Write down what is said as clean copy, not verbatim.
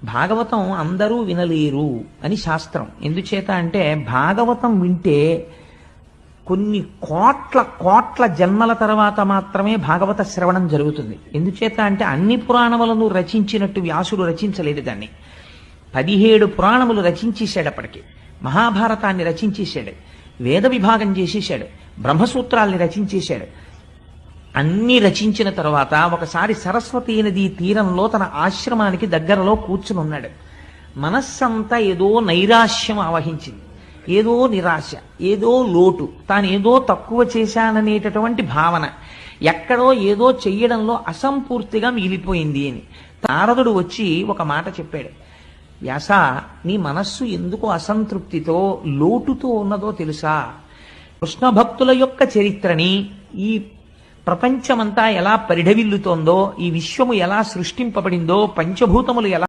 భాగవతం అందరూ వినలేరు అని శాస్త్రం. ఎందుచేత అంటే భాగవతం వింటే కొన్ని కోట్ల కోట్ల జన్మల తర్వాత మాత్రమే భాగవత శ్రవణం జరుగుతుంది. ఎందుచేత అంటే అన్ని పురాణములను రచించినట్టు వ్యాసుడు రచించలేదు దాన్ని. 17 పురాణములు రచించేశాడు. అప్పటికి మహాభారతాన్ని రచించేశాడు, వేద విభాగం చేసేశాడు, బ్రహ్మసూత్రాల్ని రచించేశాడు. అన్ని రచించిన తర్వాత ఒకసారి సరస్వతీ నదీ తీరంలో తన ఆశ్రమానికి దగ్గరలో కూర్చుని ఉన్నాడు. మనస్సంతా ఏదో నైరాశ్యం ఆవహించింది, ఏదో నిరాశ, ఏదో లోటు, తాను ఏదో తక్కువ చేశాననేటటువంటి భావన, ఎక్కడో ఏదో చెయ్యడంలో అసంపూర్తిగా మిగిలిపోయింది అని. నారదుడు వచ్చి ఒక మాట చెప్పాడు, వ్యాస, నీ మనస్సు ఎందుకు అసంతృప్తితో లోటుతో ఉన్నదో తెలుసా? కృష్ణ భక్తుల యొక్క చరిత్రని, ఈ ప్రపంచమంతా ఎలా పరిఢవిల్లుతోందో, ఈ విశ్వము ఎలా సృష్టింపబడిందో, పంచభూతములు ఎలా